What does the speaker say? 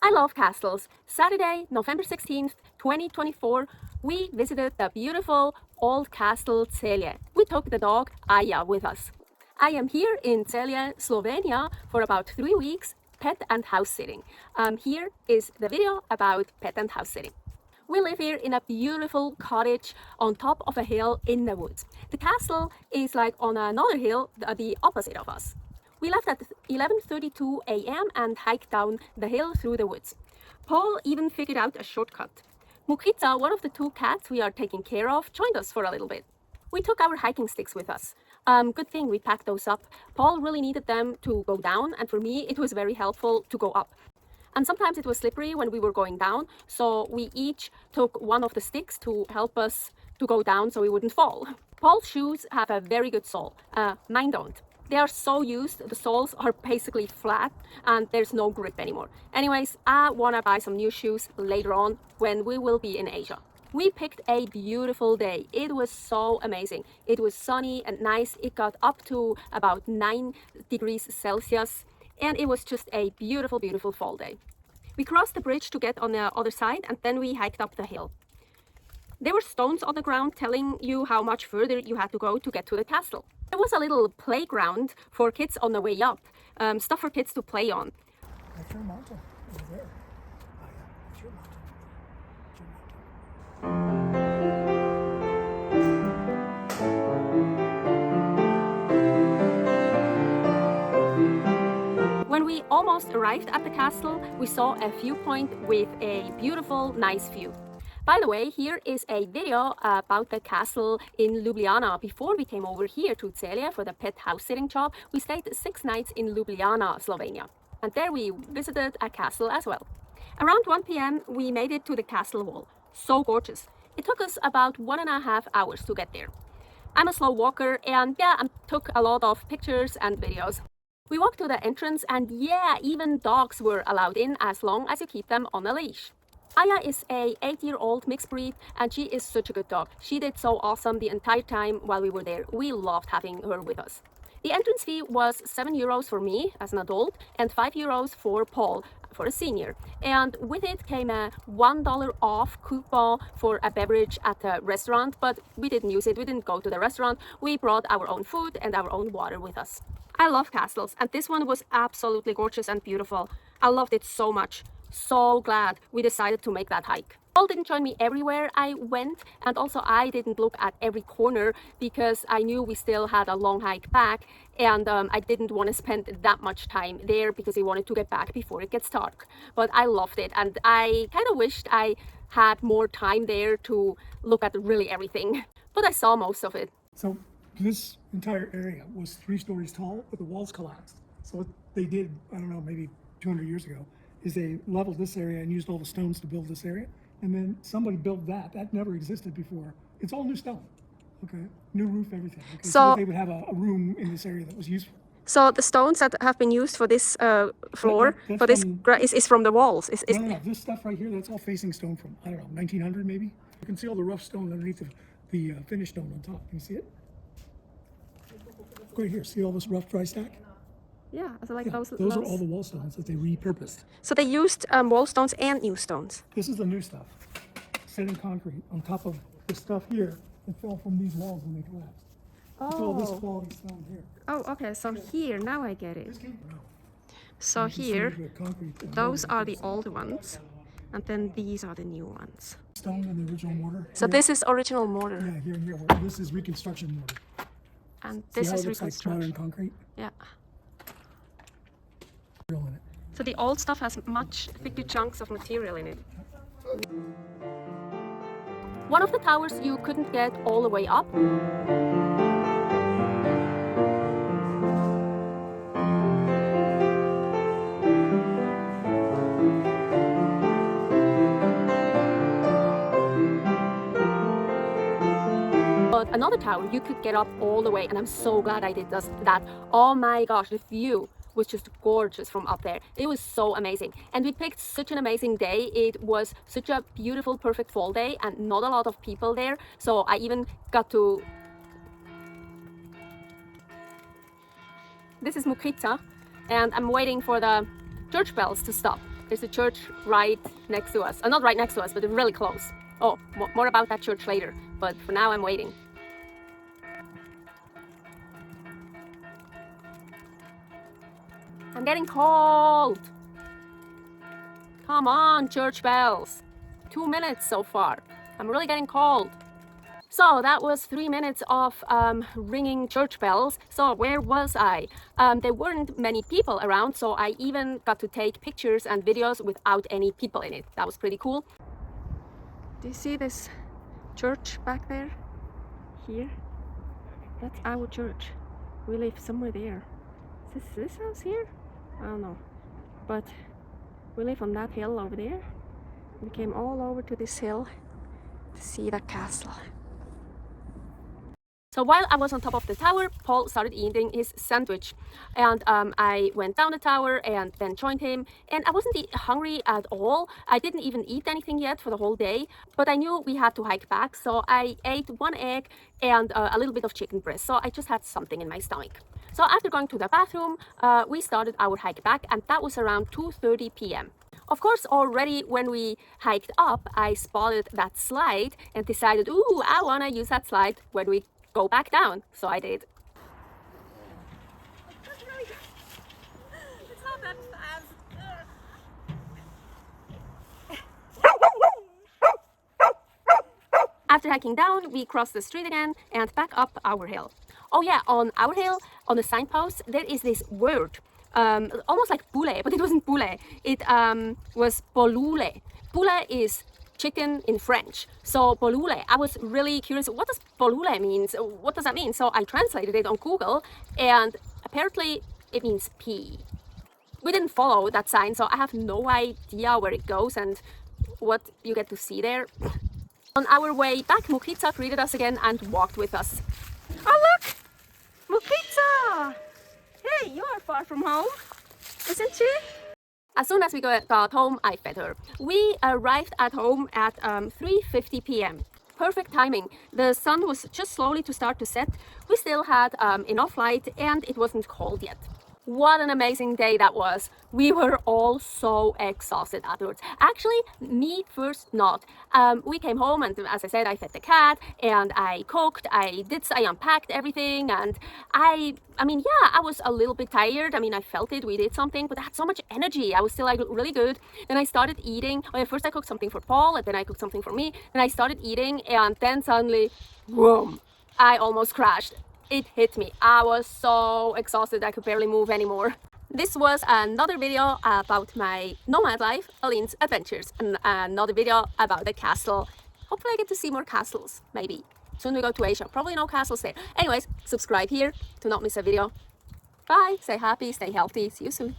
I love castles. Saturday, November 16th, 2024, we visited the beautiful old Castle Celje. We took the dog Aya with us. I am here in Celje, Slovenia for about 3 weeks, pet and house sitting. Here is the video about pet and house sitting. We live here in a beautiful cottage on top of a hill in the woods. The castle is like on another hill, the opposite of us. We left at 11:32 a.m. and hiked down the hill through the woods. Paul even figured out a shortcut. Mukita, one of the 2 cats we are taking care of, joined us for a little bit. We took our hiking sticks with us. Good thing we packed those up. Paul really needed them to go down, and for me it was very helpful to go up. And sometimes it was slippery when we were going down, so we each took one of the sticks to help us to go down so we wouldn't fall. Paul's shoes have a very good sole. Mine don't. They are so used, the soles are basically flat and there's no grip anymore. Anyways, I want to buy some new shoes later on when we will be in Asia. We picked a beautiful day. It was so amazing. It was sunny and nice. It got up to about 9 degrees Celsius and it was just a beautiful, beautiful fall day. We crossed the bridge to get on the other side and then we hiked up the hill. There were stones on the ground telling you how much further you had to go to get to the castle. There was a little playground for kids on the way up, stuff for kids to play on. That's your mountain over there. Oh yeah, that's your mountain. When we almost arrived at the castle, we saw a viewpoint with a beautiful, nice view. By the way, here is a video about the castle in Ljubljana. Before we came over here to Celje for the pet house sitting job, we stayed 6 nights in Ljubljana, Slovenia. And there we visited a castle as well. Around 1 p.m. we made it to the castle wall. So gorgeous. It took us about 1.5 hours to get there. I'm a slow walker and I took a lot of pictures and videos. We walked to the entrance and even dogs were allowed in as long as you keep them on a leash. Aya is a 8-year-old mixed breed and she is such a good dog. She did so awesome the entire time while we were there. We loved having her with us. The entrance fee was €7 for me as an adult and €5 for Paul for a senior. And with it came a $1 off coupon for a beverage at a restaurant, but we didn't use it. We didn't go to the restaurant. We brought our own food and our own water with us. I love castles and this one was absolutely gorgeous and beautiful. I loved it so much. So glad we decided to make that hike. Paul didn't join me everywhere I went and also I didn't look at every corner because I knew we still had a long hike back and I didn't want to spend that much time there because he wanted to get back before it gets dark. But I loved it and I kind of wished I had more time there to look at really everything. But I saw most of it. So this entire area was 3 stories tall, but the walls collapsed. So what they did, I don't know, maybe 200 years ago, is they leveled this area and used all the stones to build this area. And then somebody built that. That never existed before. It's all new stone. Okay, new roof, everything. Okay? So they would have a room in this area that was useful. So the stones that have been used for this floor, for this is from the walls? No, this stuff right here, that's all facing stone from, I don't know, 1900 maybe? You can see all the rough stone underneath the finished stone on top. Can you see it? Right here, see all this rough dry stack? Yeah, so like those are all the wall stones that they repurposed. So they used wall stones and new stones. This is the new stuff. Set in concrete on top of the stuff here that fell from these walls when they collapsed. Oh. It's all this quality stone here. Oh, okay. So here, now I get it. No. So here, those are the old ones, and then these are the new ones. Stone and the original mortar. So here. This is original mortar. Yeah, here and here. This is reconstruction mortar. And this is reconstruction. Like modern concrete? Yeah. In it. So the old stuff has much thicker chunks of material in it. One of the towers you couldn't get all the way up. But another tower you could get up all the way and I'm so glad I did that. Oh my gosh, the view was just gorgeous from up there. It was so amazing and we picked such an amazing day. It was such a beautiful, perfect fall day and not a lot of people there, so I even got to... This is Mukrica and I'm waiting for the church bells to stop. There's a church right next to us. Not right next to us, but really close. Oh, more about that church later. But for now, I'm waiting. I'm getting cold. Come on, church bells. 2 minutes so far. I'm really getting cold. So that was 3 minutes of ringing church bells. So where was I? There weren't many people around, so I even got to take pictures and videos without any people in it. That was pretty cool. Do you see this church back there? Here? That's our church. We live somewhere there. Is this house here? I don't know. But we live on that hill over there. We came all over to this hill to see the castle. So while I was on top of the tower, Paul started eating his sandwich, and I went down the tower and then joined him, and I wasn't hungry at all. I didn't even eat anything yet for the whole day, but I knew we had to hike back, so I ate 1 egg and a little bit of chicken breast, so I just had something in my stomach. So after going to the bathroom, we started our hike back, and that was around 2:30 p.m. Of course, already when we hiked up, I spotted that slide and decided, ooh, I want to use that slide when we go back down. So I did. It's not that fast. After hiking down, we crossed the street again and back up our hill. Oh yeah, on our hill, on the signpost, there is this word, almost like poulet, but it wasn't poulet. It was bolule. Poulet is chicken in French. So bolule, I was really curious, what does bolule mean? What does that mean? So I translated it on Google, and apparently it means pea. We didn't follow that sign, so I have no idea where it goes and what you get to see there. On our way back, Mukica greeted us again and walked with us. Oh look! Mukica! Hey, you are far from home, isn't she? As soon as we got home, I fed her. We arrived at home at 3:50 p.m. Perfect timing. The sun was just slowly to start to set. We still had enough light and it wasn't cold yet. What an amazing day that was. We were all so exhausted afterwards. Actually, me first not. We came home and as I said, I fed the cat and I cooked, I unpacked everything, and I mean, yeah, I was a little bit tired. I mean, I felt it, we did something, but I had so much energy. I was still like really good. Then I started eating. First I cooked something for Paul and then I cooked something for me. Then I started eating and then suddenly, boom, I almost crashed. It hit me. I was so exhausted I could barely move anymore. This was another video about my nomad life, Aline's adventures, and another video about the castle. Hopefully I get to see more castles, maybe. Soon we go to Asia, probably no castles there. Anyways, subscribe here to not miss a video. Bye, stay happy, stay healthy, see you soon.